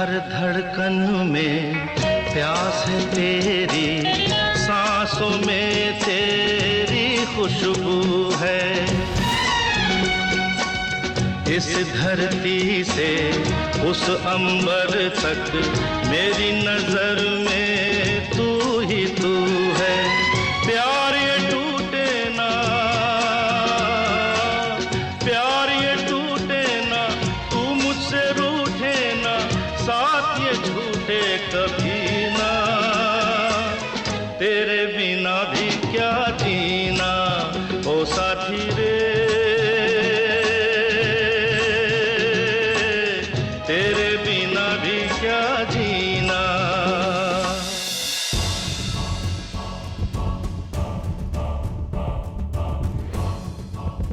हर धड़कन में प्यास है तेरी, सांसों में तेरी खुशबू है। इस धरती से उस अंबर तक मेरी नजर में तू ही तू है। प्यार ये टूटे ना, प्यार ये टूटे ना, तू मुझसे रूठे ना, साथ ये झूठे कभी ना। तेरे बिना भी क्या जीना ओ साथी रे, तेरे बिना भी क्या जीना।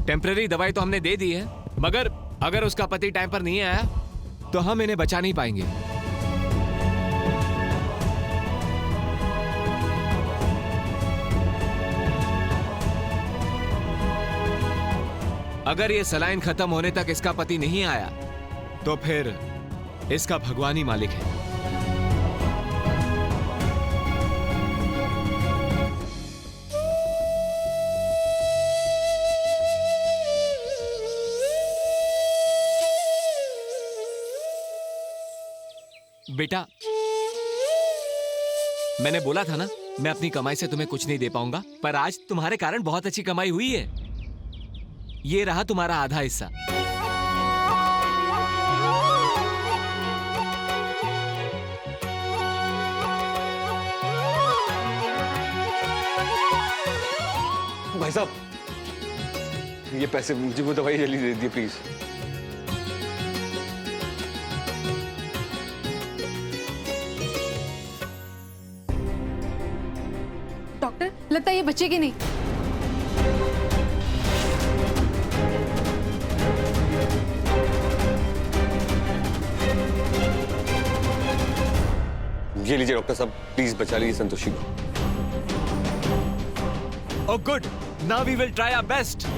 टेम्पररी दवाई तो हमने दे दी है, मगर अगर उसका पति टाइम पर नहीं आया तो हम इन्हें बचा नहीं पाएंगे। अगर ये सलाइन खत्म होने तक इसका पति नहीं आया तो फिर इसका भगवान ही मालिक है। बेटा, मैंने बोला था ना मैं अपनी कमाई से तुम्हें कुछ नहीं दे पाऊंगा, पर आज तुम्हारे कारण बहुत अच्छी कमाई हुई है। ये रहा तुम्हारा आधा हिस्सा। भाई साहब, ये पैसे मुझे वो दवाई जल्दी दे दीजिए प्लीज। डॉक्टर, लगता है ये बचेगी नहीं। ये लीजिए डॉक्टर साहब, प्लीज बचा लीजिए संतोषी को। Oh good, now we will try our best.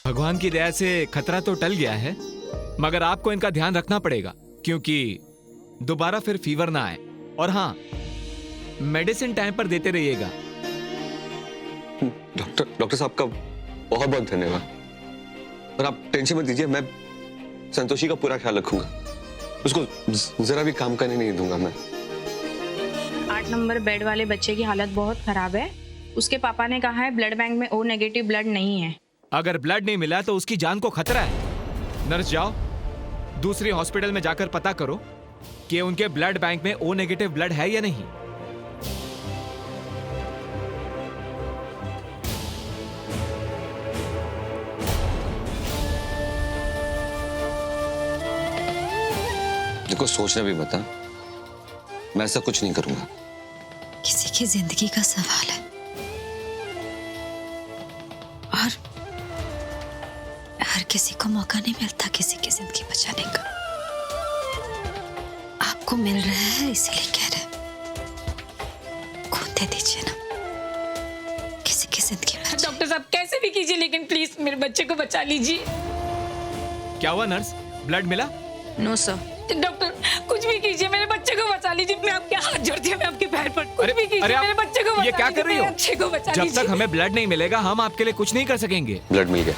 भगवान की दया से खतरा तो टल गया है, मगर आपको इनका ध्यान रखना पड़ेगा क्योंकि दोबारा फिर फीवर ना आए। और हाँ, मेडिसिन टाइम पर देते रहिएगा। डॉक्टर साहब का बहुत बहुत धन्यवाद। और आप टेंशन मत लीजिए, मैं संतोषी का पूरा ख्याल रखूंगा। उसको जरा भी काम करने नहीं दूंगा मैं। 8 नंबर बेड वाले बच्चे की हालत बहुत खराब है। उसके पापा ने कहा है ब्लड बैंक में ओ नेगेटिव ब्लड नहीं है। अगर ब्लड नहीं मिला तो उसकी जान को खतरा है। नर्स, जाओ दूसरी हॉस्पिटल में जाकर पता करो कि उनके ब्लड बैंक में ओ नेगेटिव ब्लड है या नहीं। देखो, सोचना भी मत, मैं ऐसा कुछ नहीं करूंगा। किसी की जिंदगी का सवाल है और हर किसी को मौका नहीं मिलता किसी की जिंदगी बचाने का। आपको मिल रहा है इसीलिए कह रहे, खून दे दीजिए ना, किसी की जिंदगी बचा। डॉक्टर साहब कैसे भी कीजिए, लेकिन प्लीज मेरे बच्चे को बचा लीजिए। क्या हुआ नर्स, ब्लड मिला? No sir. डॉक्टर कुछ भी कीजिए, मेरे बच्चे को बचा लीजिए। मैं आपके हाथ जोड़ती हूँ, मैं आपके पैर पर। कुछ भी कीजिए, मेरे बच्चे को बचा ये क्या कर रही हो? बच्चे को बचा जब लीजिए। तक हमें ब्लड नहीं मिलेगा हम आपके लिए कुछ नहीं कर सकेंगे। ब्लड मिल गया,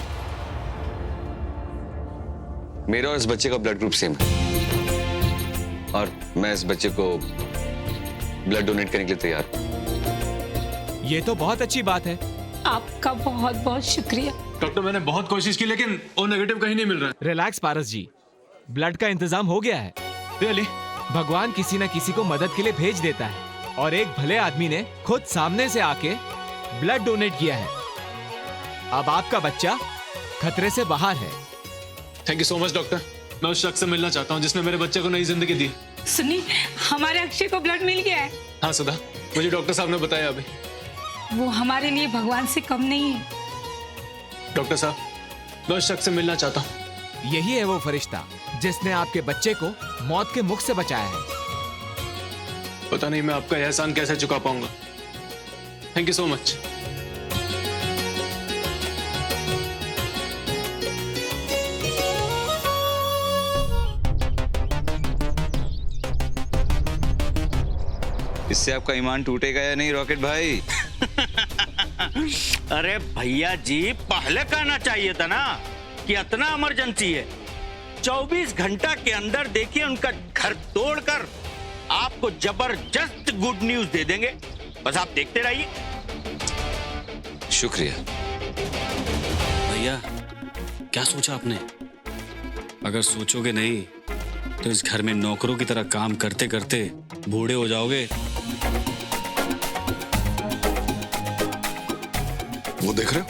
मेरा और इस बच्चे का ब्लड ग्रुप सेम है और मैं इस बच्चे को ब्लड डोनेट करने के लिए तैयार हूं। ये तो बहुत अच्छी बात है। आपका बहुत बहुत शुक्रिया। डॉक्टर, मैंने बहुत कोशिश की लेकिन ओ नेगेटिव कहीं नहीं मिल रहा है। रिलैक्स पारस जी, ब्लड का इंतजाम हो गया है। रियली? भगवान किसी न किसी को मदद के लिए भेज देता है और एक भले आदमी ने खुद सामने से आके ब्लड डोनेट किया है। अब आपका बच्चा खतरे से बाहर है। Thank you so much doctor. मैं उस शख्स से मिलना चाहता हूँ जिसने मेरे बच्चे को नई जिंदगी दी। सुनी, हमारे अक्षय को ब्लड मिल गया है। हाँ सुधा, मुझे डॉक्टर साहब ने बताया अभी। वो हमारे लिए भगवान से कम नहीं है। डॉक्टर साहब, मैं उस शख्स से मिलना चाहता हूँ। यही है वो फरिश्ता जिसने आपके बच्चे को मौत के मुख से बचाया है। पता नहीं मैं आपका एहसान कैसे चुका पाऊंगा। Thank you so much. इससे आपका ईमान टूटेगा या नहीं रॉकेट भाई? अरे भैया जी, पहले कहना चाहिए था ना कि इतना इमरजेंसी है। 24 घंटा के अंदर देखिए उनका घर तोड़कर आपको जबरदस्त गुड न्यूज दे देंगे। बस आप देखते रहिए। शुक्रिया भैया। क्या सोचा आपने? अगर सोचोगे नहीं तो इस घर में नौकरों की तरह काम करते करते बूढ़े हो जाओगे। वो देख रहे हो?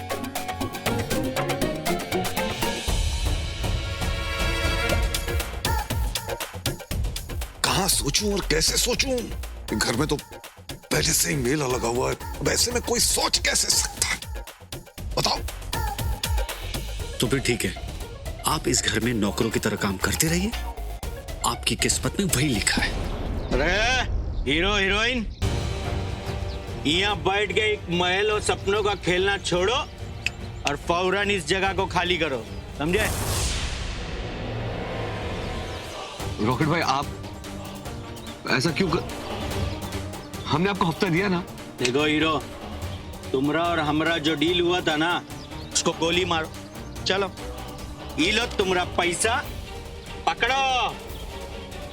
कहां सोचूं और कैसे सोचूं? घर में तो पहले से ही मेला लगा हुआ है, अब ऐसे में कोई सोच कैसे सकता है? बताओ। तो फिर ठीक है, आप इस घर में नौकरों की तरह काम करते रहिए। आपकी किस्मत में वही लिखा है। अरे हीरो हीरोइन, यहाँ बैठ के एक महल और सपनों का खेलना छोड़ो और फौरन इस जगह को खाली करो, समझे? रॉकेट भाई, आप ऐसा क्यों हमने आपको हफ्ता दिया ना। देखो हीरो, तुमरा और हमरा जो डील हुआ था ना, उसको गोली मारो। चलो, ये लो तुम्हारा पैसा, पकड़ो,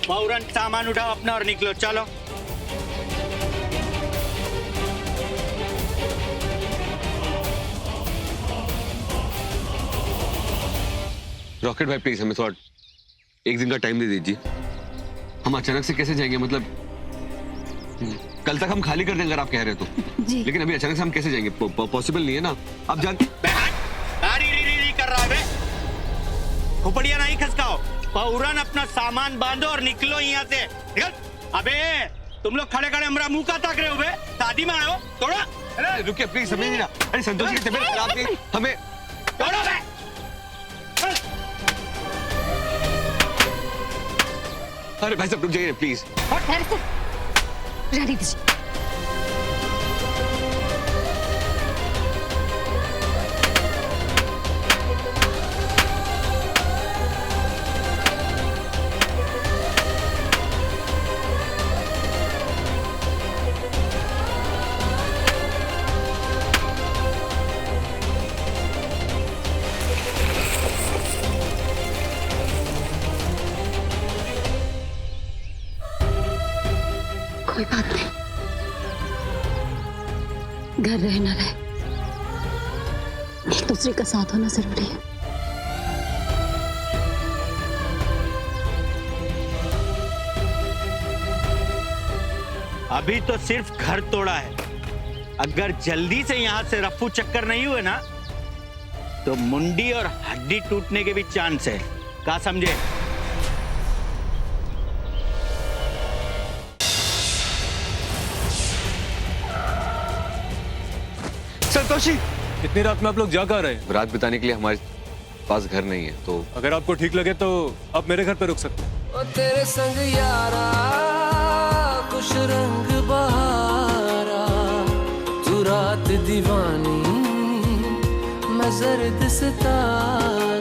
फौरन सामान उठाओ अपना और निकलो। चलो। रॉकेट भाई प्लीज हमें थोड़ा एक दिन का टाइम दे दीजिए। हम अचानक से कैसे जाएंगे? मतलब कल तक हम खाली कर देंगे अगर आप कह रहे हो तो। जी। लेकिन अभी अचानक से हम कैसे जाएंगे? पॉसिबल नहीं है ना। आप जान कर रहा है, खोपड़िया नहीं खसकाओ। फौरन अपना सामान बांधो और निकलो यहाँ से। निकल। अबे तुम लोग खड़े खड़े हमारा मुंह का ताक रहे हो बे? शादी में आए हो? तोड़ो। अरे रुकिए प्लीज, समझ नहीं ना। अरे संतोषी की तबीयत खराब थी, हमें तोड़ो बे। अरे भाई साहब रुक जाइए प्लीज। और ठहर से रहने दीजिए। कोई बात नहीं, घर रहे ना रहे, एक दूसरे का साथ होना जरूरी है। अभी तो सिर्फ घर तोड़ा है, अगर जल्दी से यहाँ से रफू चक्कर नहीं हुए ना तो मुंडी और हड्डी टूटने के भी चांस है। क्या समझे? संतोषी, इतनी रात में आप लोग जा कहाँ रहे हैं? रात बिताने के लिए हमारे पास घर नहीं है, तो अगर आपको ठीक लगे तो आप मेरे घर पे रुक सकते हैं। ओ तेरे संग यारा कुछ रंग बहारा, तू रात दीवानी मैं जर्द सितारा।